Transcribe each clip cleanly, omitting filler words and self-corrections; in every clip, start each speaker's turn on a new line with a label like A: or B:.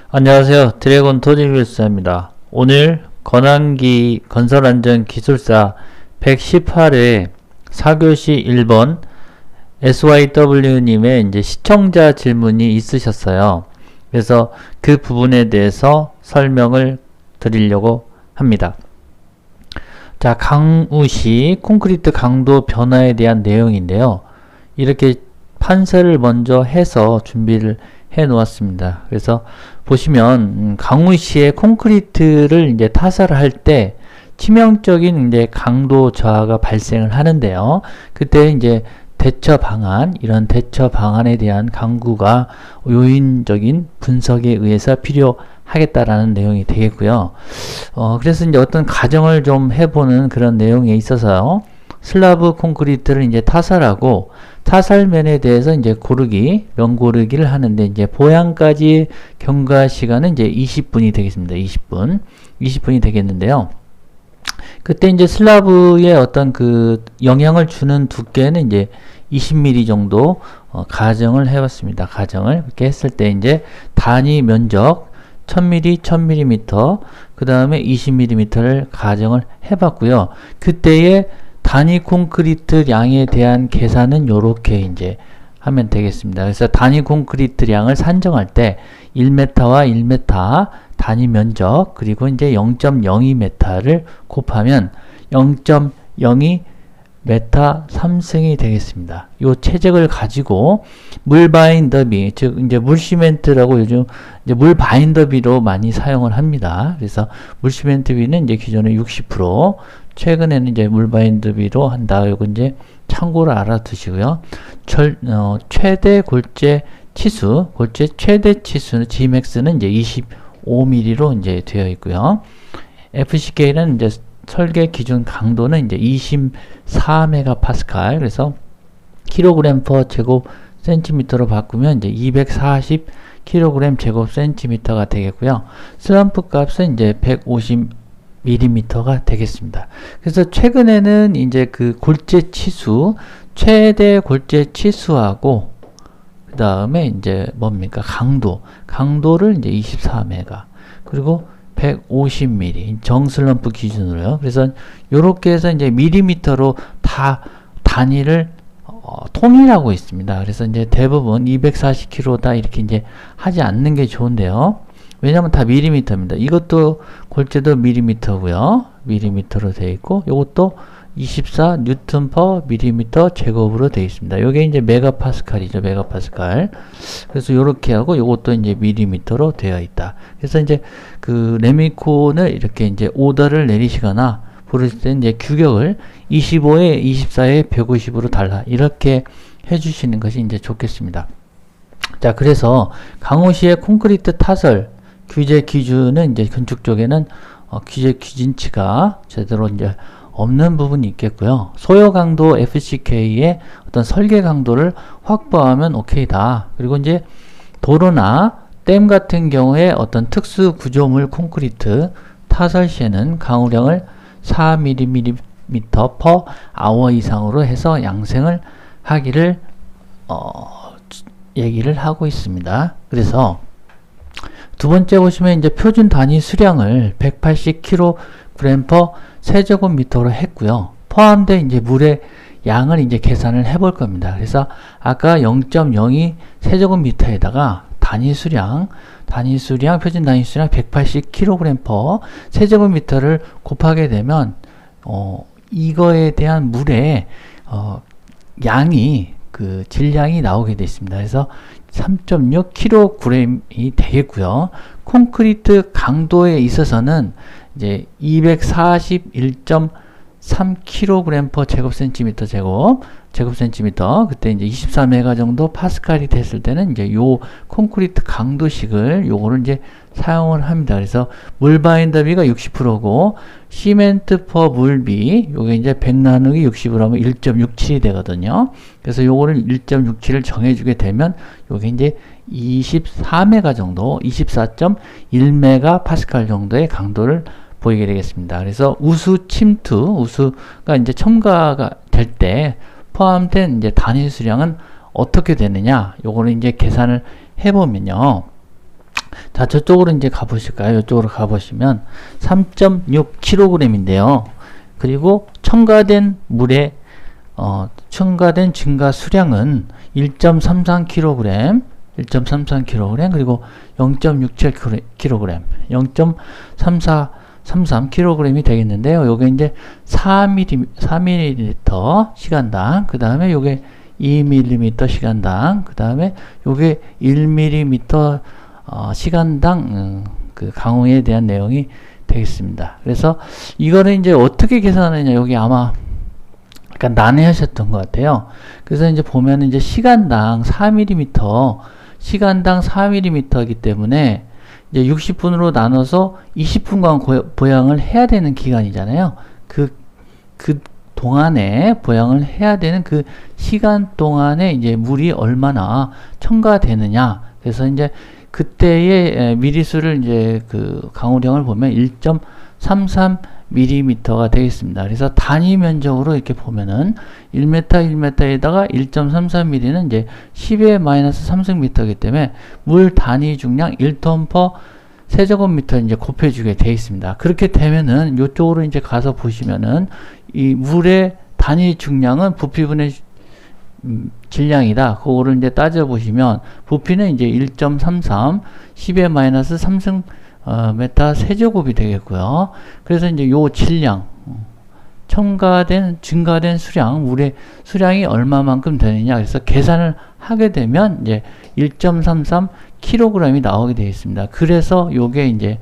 A: 안녕하세요. 드래곤 토니빌스입니다. 오늘 건환기 건설안전기술사 118회 4교시 1번 SYW님의 이제 시청자 질문이 있으셨어요. 그래서 그 부분에 대해서 설명을 드리려고 합니다. 자, 강우시 콘크리트 강도 변화에 대한 내용인데요. 이렇게 판서를 먼저 해서 준비를 해 놓았습니다. 그래서 보시면 강우시의 콘크리트를 이제 타설을 할 때 치명적인 이제 강도 저하가 발생을 하는데요. 그때 이제 대처 방안, 이런 대처 방안에 대한 강구가 요인적인 분석에 의해서 필요하겠다라는 내용이 되겠고요. 그래서 이제 어떤 가정을 좀 해보는 그런 내용에 있어서요. 슬라브 콘크리트를 이제 타설하고 타설면에 대해서 이제 고르기, 면 고르기를 하는데 이제 보양까지 경과 시간은 이제 20분이 되겠습니다. 20분이 되겠는데요. 그때 이제 슬라브의 어떤 그 영향을 주는 두께는 이제 20mm 정도 가정을 해봤습니다. 가정을 이렇게 했을 때 이제 단위 면적 1000mm, 1000mm, 그 다음에 20mm를 가정을 해봤고요. 그때의 단위 콘크리트 량에 대한 계산은 요렇게 이제 하면 되겠습니다. 그래서 단위 콘크리트 량을 산정할 때 1m와 1m 단위 면적 그리고 이제 0.02m를 곱하면 0.02m 3승이 되겠습니다. 요 체적을 가지고 물 바인더비, 즉 이제 물 시멘트라고 요즘 이제 물 바인더비로 많이 사용을 합니다. 그래서 물 시멘트비는 이제 기존에 60%, 최근에는 이제 물 바인더비로 한다. 요거 이제 참고로 알아두시고요. 최대 골재 치수, 골재 최대 치수는 Gmax는 이제 25mm로 이제 되어 있고요. FCK는 이제 설계 기준 강도는 이제 24MPa, 그래서 kg/제곱 센티미터로 바꾸면 이제 240kg 제곱 센티미터가 되겠고요. 슬럼프 값은 이제 150mm가 되겠습니다. 그래서 최근에는 이제 그 골재 치수, 최대 골재 치수하고 그 다음에 이제 뭡니까? 강도를 이제 24M, 그리고 150mm 정슬럼프 기준으로요. 그래서 요렇게 해서 이제 밀리미터로 다 단위를 통일하고 있습니다. 그래서 이제 대부분 240kg다 이렇게 이제 하지 않는 게 좋은데요. 왜냐면 다 밀리미터입니다. 이것도 골재도 밀리미터고요. 밀리미터로 되어 있고, 요것도 24 뉴턴 퍼 밀리미터 제곱으로 되어 있습니다. 요게 이제 메가파스칼이죠. 메가파스칼. 그래서 요렇게 하고 요것도 이제 밀리미터로 되어 있다. 그래서 이제 그 레미콘을 이렇게 이제 오더를 내리시거나 부르실 때 이제 규격을 25에 24에 150으로 달라. 이렇게 해주시는 것이 이제 좋겠습니다. 자, 그래서 강우시의 콘크리트 타설 규제 기준은 이제 건축 쪽에는 규제 기준치가 제대로 이제 없는 부분이 있겠고요. 소요 강도 FCK의 어떤 설계 강도를 확보하면 오케이다. 그리고 이제 도로나 댐 같은 경우에 어떤 특수 구조물 콘크리트 타설 시에는 강우량을 4mm per hour 이상으로 해서 양생을 하기를 얘기를 하고 있습니다. 그래서 두 번째 보시면 이제 표준 단위 수량을 180kg per 세제곱미터로 했고요. 포함된 이제 물의 양을 이제 계산을 해볼 겁니다. 그래서 아까 0.02 세제곱미터에다가 단위 수량, 표준 단위 수량 180kg per 세제곱미터를 곱하게 되면 이거에 대한 물의 양이 그 질량이 나오게 되어 있습니다. 그래서 3.6kg이 되겠고요. 콘크리트 강도에 있어서는 이제 241.3kg per 제곱센티미터 제곱센티미터, 그때 이제 24메가 정도 파스칼이 됐을 때는 이제 요 콘크리트 강도식을 요거를 이제 사용을 합니다. 그래서 물 바인더비가 60%고 시멘트 퍼 물비 요게 이제 100 나누기 60으로 하면 1.67이 되거든요. 그래서 요거를 1.67을 정해주게 되면 요게 이제 24메가 정도, 24.1메가 파스칼 정도의 강도를 보이게 되겠습니다. 그래서 우수가 이제 첨가가 될 때 포함된 이제 단위 수량은 어떻게 되느냐? 요거는 이제 계산을 해보면요. 자, 저쪽으로 이제 가보실까요? 이쪽으로 가보시면 3.6kg인데요. 그리고 첨가된 물의 첨가된 증가 수량은 1.33kg, 1.33kg, 그리고 0.67kg, 0.33kg이 되겠는데요. 요게 이제 4ml 시간당, 그 다음에 요게 2mm 시간당, 그 다음에 요게 1mm 시간당 그 강우에 대한 내용이 되겠습니다. 그래서 이거를 이제 어떻게 계산하느냐, 여기 아마 약간 난해하셨던 것 같아요. 그래서 이제 보면 이제 시간당 4mm이기 때문에 이제 60분으로 나눠서 20분간 보양을 해야 되는 기간이잖아요. 그 동안에 보양을 해야 되는 그 시간 동안에 이제 물이 얼마나 첨가되느냐. 그래서 이제 그때의 미리수를 이제 그 강우량을 보면 1.33mm가 되겠습니다. 그래서 단위 면적으로 이렇게 보면은 1m, 1m에다가 1.33mm는 이제 10의 마이너스 3승미터이기 때문에 물 단위 중량 1톤 per 세제곱미터 이제 곱해주게 되어 있습니다. 그렇게 되면은 이쪽으로 이제 가서 보시면은 이 물의 단위 중량은 부피분의 질량이다. 그거를 이제 따져보시면 부피는 이제 1.33 10의 마이너스 3승 메타 세제곱이 되겠고요. 그래서 이제 요 질량 증가된 수량, 물의 수량이 얼마만큼 되느냐. 그래서 계산을 하게 되면 이제 1.33kg이 나오게 되어 있습니다. 그래서 요게 이제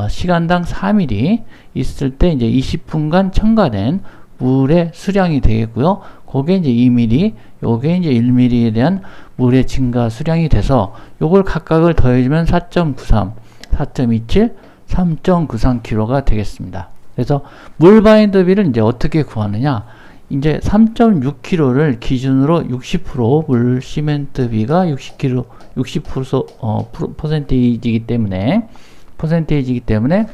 A: 시간당 4mm 있을 때 이제 20분간 첨가된 물의 수량이 되겠고요. 그게 이제 2mm, 요게 이제 1mm에 대한 물의 증가 수량이 돼서 요걸 각각을 더해주면 4.93, 4.27, 3.93kg가 되겠습니다. 그래서 물 바인더비를 이제 어떻게 구하느냐? 이제 3.6kg를 기준으로 60% 물 시멘트비가 60% 퍼센테이지이기 때문에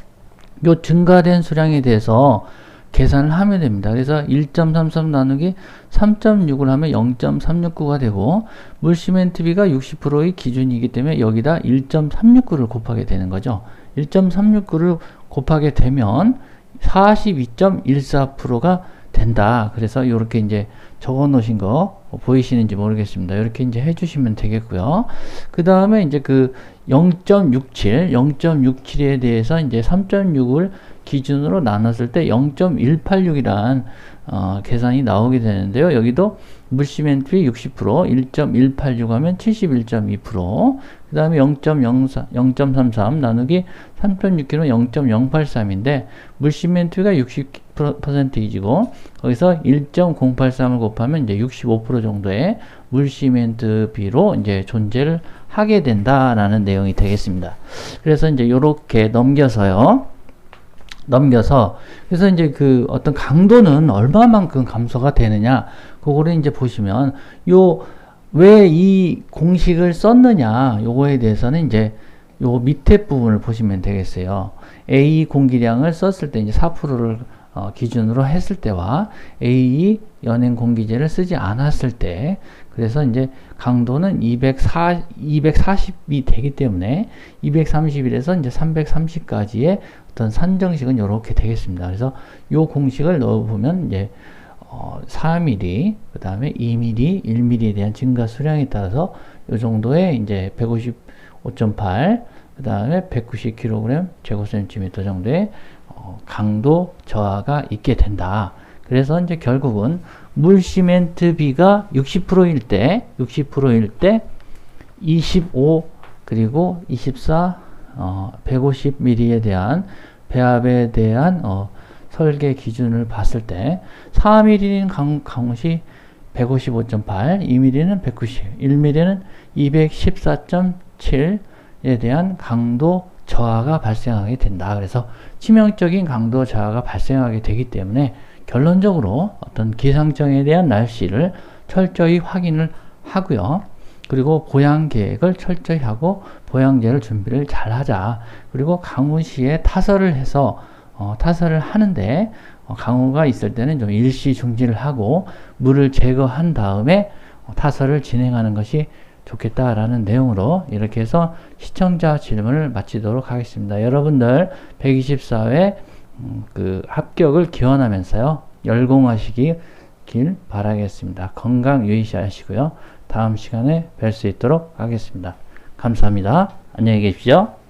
A: 요 증가된 수량에 대해서 계산을 하면 됩니다. 그래서 1.33 나누기 3.6을 하면 0.369가 되고 물 시멘트비가 60%의 기준이기 때문에 여기다 1.369를 곱하게 되는 거죠. 1.369를 곱하게 되면 42.14%가 된다. 그래서 이렇게 이제 적어 놓으신 거 보이시는지 모르겠습니다. 이렇게 이제 해주시면 되겠고요. 그 다음에 이제 그 0.67에 대해서 이제 3.6을 기준으로 나눴을 때 0.186이란 계산이 나오게 되는데요. 여기도 물시멘트비 60%, 1.186 하면 71.2%, 그 다음에 0.33 나누기 3.6kg는 0.083인데 물시멘트비가 60%이지고 거기서 1.083을 곱하면 이제 65% 정도의 물시멘트비로 이제 존재를 하게 된다라는 내용이 되겠습니다. 그래서 이제 요렇게 넘겨서 그래서 이제 그 어떤 강도는 얼마만큼 감소가 되느냐 그거를 이제 보시면 왜 이 공식을 썼느냐 요거에 대해서는 이제 요 밑에 부분을 보시면 되겠어요. A 공기량을 썼을 때 이제 4%를 기준으로 했을 때와 A 연행 공기제를 쓰지 않았을 때 그래서 이제 강도는 240이 되기 때문에 231에서 이제 330까지의 어떤 산정식은 이렇게 되겠습니다. 그래서 요 공식을 넣어보면 이제 4mm, 그 다음에 2mm, 1mm에 대한 증가 수량에 따라서 요 정도의 이제 155.8, 그 다음에 190kg 제곱센티미터 정도의 강도 저하가 있게 된다. 그래서 이제 결국은 물 시멘트비가 60%일 때 25 그리고 24 150mm에 대한 배합에 대한 설계 기준을 봤을 때 4mm는 강우시 155.8, 2mm는 190, 1mm는 214.7에 대한 강도 저하가 발생하게 된다. 그래서 치명적인 강도 저하가 발생하게 되기 때문에 결론적으로 어떤 기상청에 대한 날씨를 철저히 확인을 하고요. 그리고 보양 계획을 철저히 하고 보양제를 준비를 잘 하자. 그리고 강우시에 타설을 해서 타설을 하는데 강우가 있을 때는 좀 일시 중지를 하고 물을 제거한 다음에 타설을 진행하는 것이 좋겠다라는 내용으로 이렇게 해서 시청자 질문을 마치도록 하겠습니다. 여러분들 124회 그 합격을 기원하면서요. 열공하시길 바라겠습니다. 건강 유의하시고요. 다음 시간에 뵐 수 있도록 하겠습니다. 감사합니다. 안녕히 계십시오.